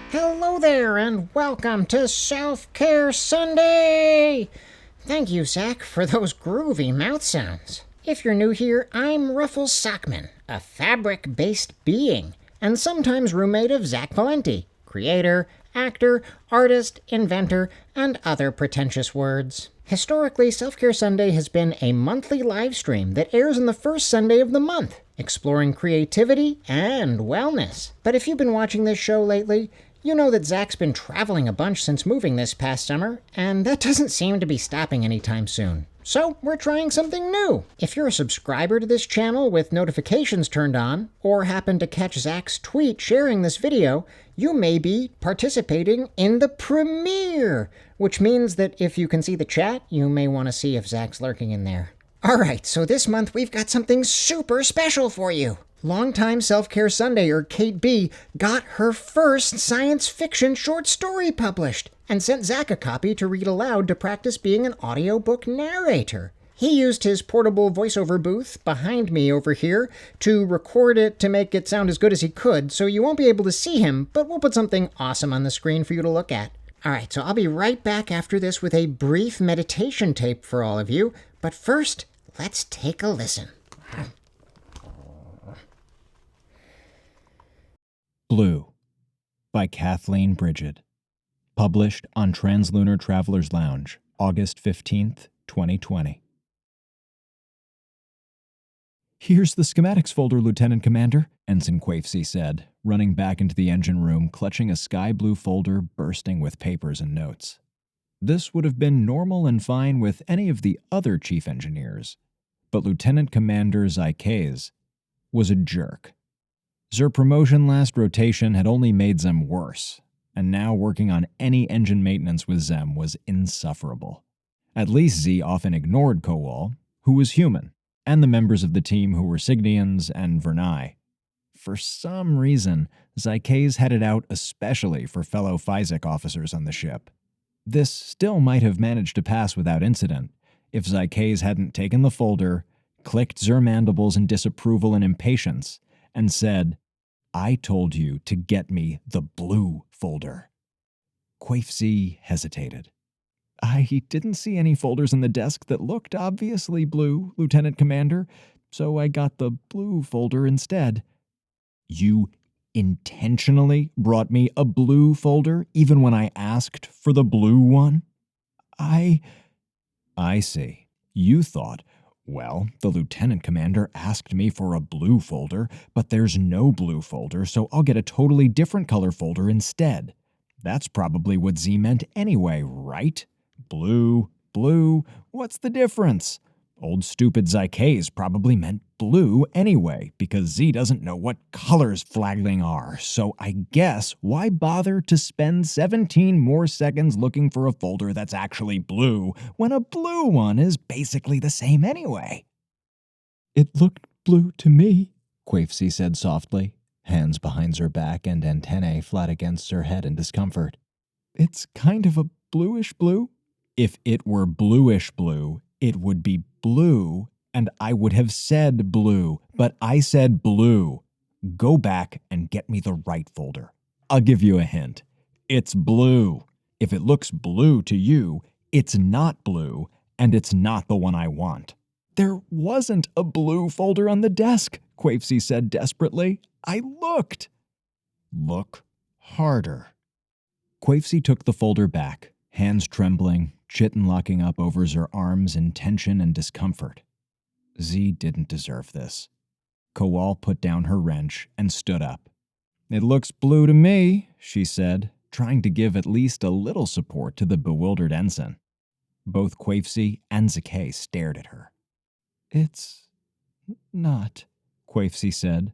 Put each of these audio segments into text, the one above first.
Hello there, and welcome to Self-Care Sunday! Thank you, Zach, for those groovy mouth sounds. If you're new here, I'm Ruffles Sockman, a fabric-based being, and sometimes roommate of Zach Valenti, creator, actor, artist, inventor, and other pretentious words. Historically, Self-Care Sunday has been a monthly live stream that airs on the first Sunday of the month, exploring creativity and wellness. But if you've been watching this show lately, you know that Zach's been traveling a bunch since moving this past summer, and that doesn't seem to be stopping anytime soon. So we're trying something new. If you're a subscriber to this channel with notifications turned on, or happen to catch Zach's tweet sharing this video, you may be participating in the premiere, which means that if you can see the chat, you may want to see if Zach's lurking in there. Alright, so this month we've got something super special for you. Longtime Self-Care Sundayer Kate B got her first science fiction short story published and sent Zach a copy to read aloud to practice being an audiobook narrator. He used his portable voiceover booth behind me over here to record it to make it sound as good as he could, so you won't be able to see him, but we'll put something awesome on the screen for you to look at. Alright, so I'll be right back after this with a brief meditation tape for all of you, but first, let's take a listen. Blue by Kathleen Bridget. Published on Translunar Traveler's Lounge, August 15th, 2020. "Here's the schematics folder, Lieutenant Commander," Ensign Quafesy said, running back into the engine room, clutching a sky blue folder bursting with papers and notes. This would have been normal and fine with any of the other chief engineers, but Lieutenant Commander Zykays was a jerk. Their promotion last rotation had only made Zem worse, and now working on any engine maintenance with Zem was insufferable. At least Z often ignored Kowal, who was human, and the members of the team who were Signians and Vernai. For some reason, Zykays had it out especially for fellow Physik officers on the ship. This still might have managed to pass without incident if Zykays hadn't taken the folder, clicked Zer mandibles in disapproval and impatience, and said, "I told you to get me the blue folder." Quafesy hesitated. "I didn't see any folders on the desk that looked obviously blue, Lieutenant Commander, so I got the blue folder instead." "You intentionally brought me a blue folder, even when I asked for the blue one?" I see. You thought, well, the Lieutenant Commander asked me for a blue folder, but there's no blue folder, so I'll get a totally different color folder instead. That's probably what Z meant anyway, right? Blue, what's the difference? Old stupid Zykays probably meant blue anyway, because Z doesn't know what colors flagling are, so I guess why bother to spend 17 more seconds looking for a folder that's actually blue, when a blue one is basically the same anyway? "It looked blue to me," Quafesy said softly, hands behind her back and antennae flat against her head in discomfort. "It's kind of a bluish blue." If it were bluish blue, it would be blue, and I would have said blue, but I said blue. Go back and get me the right folder. I'll give you a hint. It's blue. If it looks blue to you, it's not blue, and it's not the one I want. There wasn't a blue folder on the desk, Quafesy said desperately. I looked. Look harder. Quafesy took the folder back, hands trembling, chitin locking up over her arms in tension and discomfort. Z didn't deserve this. Kowal put down her wrench and stood up. It looks blue to me, she said, trying to give at least a little support to the bewildered ensign. Both Quafesy and Zakay stared at her. It's not, Quafesy said.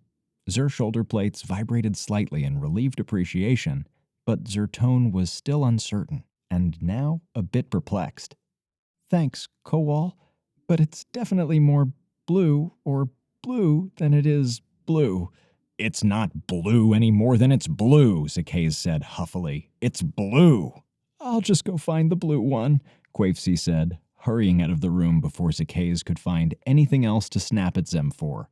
Zer's shoulder plates vibrated slightly in relieved appreciation, but Zer's tone was still uncertain, and now a bit perplexed. Thanks, Kowal, but it's definitely more blue than it is blue. It's not blue any more than it's blue, Zakay said huffily. It's blue. I'll just go find the blue one, Quafesy said, hurrying out of the room before Zakay could find anything else to snap at Zem for.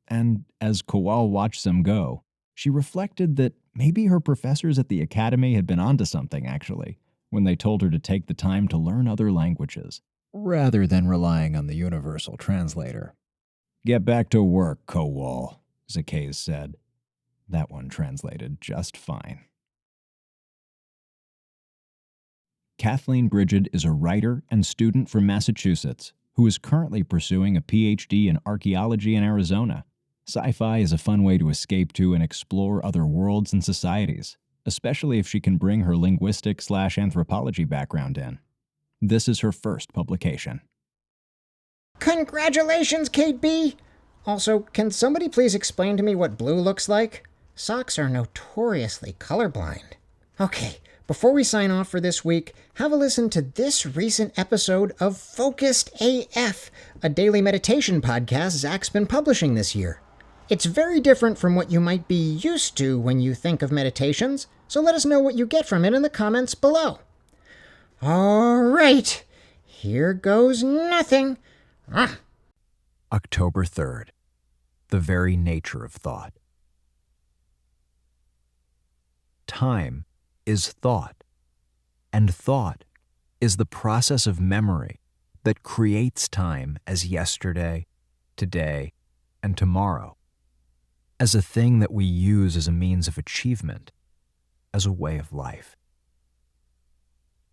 And as Kowal watched Zem go, she reflected that maybe her professors at the academy had been onto something, actually, when they told her to take the time to learn other languages, rather than relying on the universal translator. Get back to work, Kowal, Zakay said. That one translated just fine. Kathleen Brigid is a writer and student from Massachusetts who is currently pursuing a PhD in archaeology in Arizona. Sci-fi is a fun way to escape to and explore other worlds and societies, especially if she can bring her linguistic/anthropology background in. This is her first publication. Congratulations, Kate B! Also, can somebody please explain to me what blue looks like? Socks are notoriously colorblind. Okay, before we sign off for this week, have a listen to this recent episode of Focused AF, a daily meditation podcast Zach's been publishing this year. It's very different from what you might be used to when you think of meditations, so let us know what you get from it in the comments below. All right, here goes nothing. October 3rd. The very nature of thought. Time is thought, and thought is the process of memory that creates time as yesterday, today, and tomorrow, as a thing that we use as a means of achievement, as a way of life.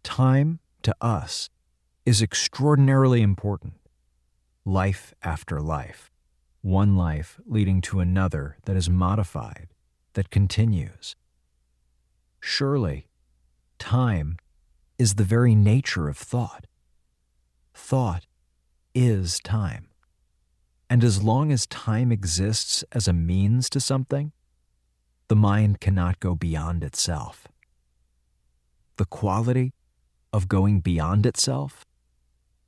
Time, to us, is extraordinarily important. Life after life, one life leading to another that is modified, that continues. Surely, time is the very nature of thought. Thought is time. And as long as time exists as a means to something, the mind cannot go beyond itself. The quality of going beyond itself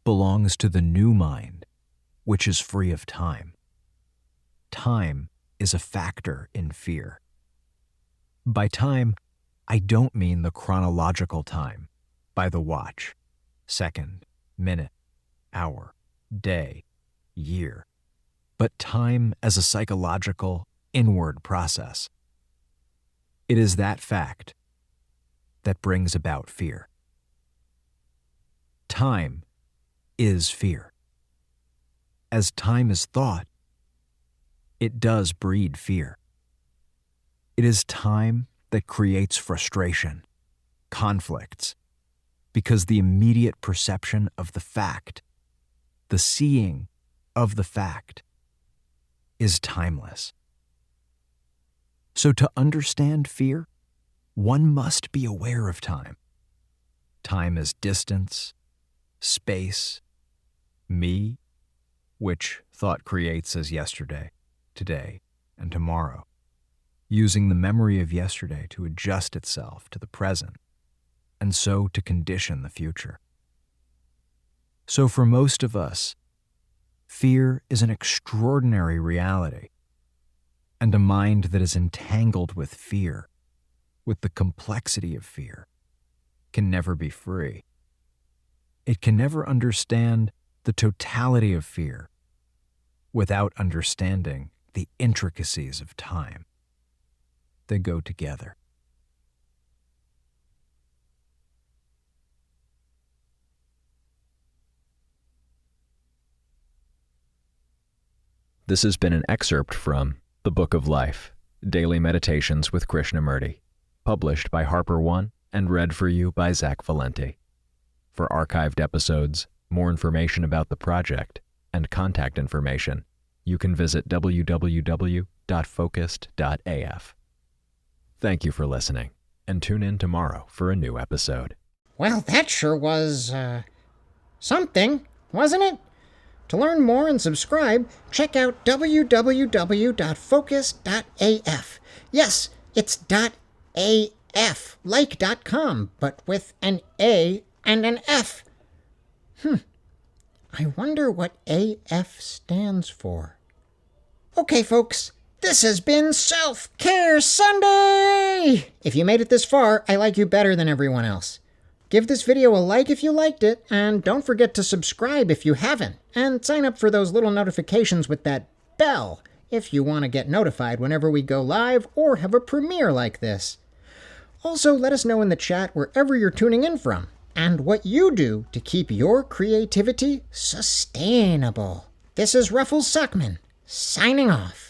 belongs to the new mind, which is free of time. Time is a factor in fear. By time, I don't mean the chronological time, by the watch, second, minute, hour, day, year, but time as a psychological, inward process. It is that fact that brings about fear. Time is fear. As time is thought, it does breed fear. It is time that creates frustration, conflicts, because the immediate perception of the fact, the seeing of the fact, is timeless. So to understand fear, one must be aware of time. Time as distance, space, me, which thought creates as yesterday, today, and tomorrow, using the memory of yesterday to adjust itself to the present, and so to condition the future. So for most of us, fear is an extraordinary reality, and a mind that is entangled with fear, with the complexity of fear, can never be free. it can never understand the totality of fear without understanding the intricacies of time. They go together. This has been an excerpt from The Book of Life, Daily Meditations with Krishnamurti, published by Harper One and read for you by Zach Valenti. For archived episodes, more information about the project, and contact information, you can visit www.focused.af. Thank you for listening, and tune in tomorrow for a new episode. Well, that sure was, something, wasn't it? To learn more and subscribe, check out www.focus.af. Yes, it's .af, like .com, but with an A and an F. I wonder what AF stands for. Okay, folks, this has been Self-Care Sunday! If you made it this far, I like you better than everyone else. Give this video a like if you liked it, and don't forget to subscribe if you haven't, and sign up for those little notifications with that bell if you want to get notified whenever we go live or have a premiere like this. Also, let us know in the chat wherever you're tuning in from, and what you do to keep your creativity sustainable. This is Ruffles Sockman, signing off.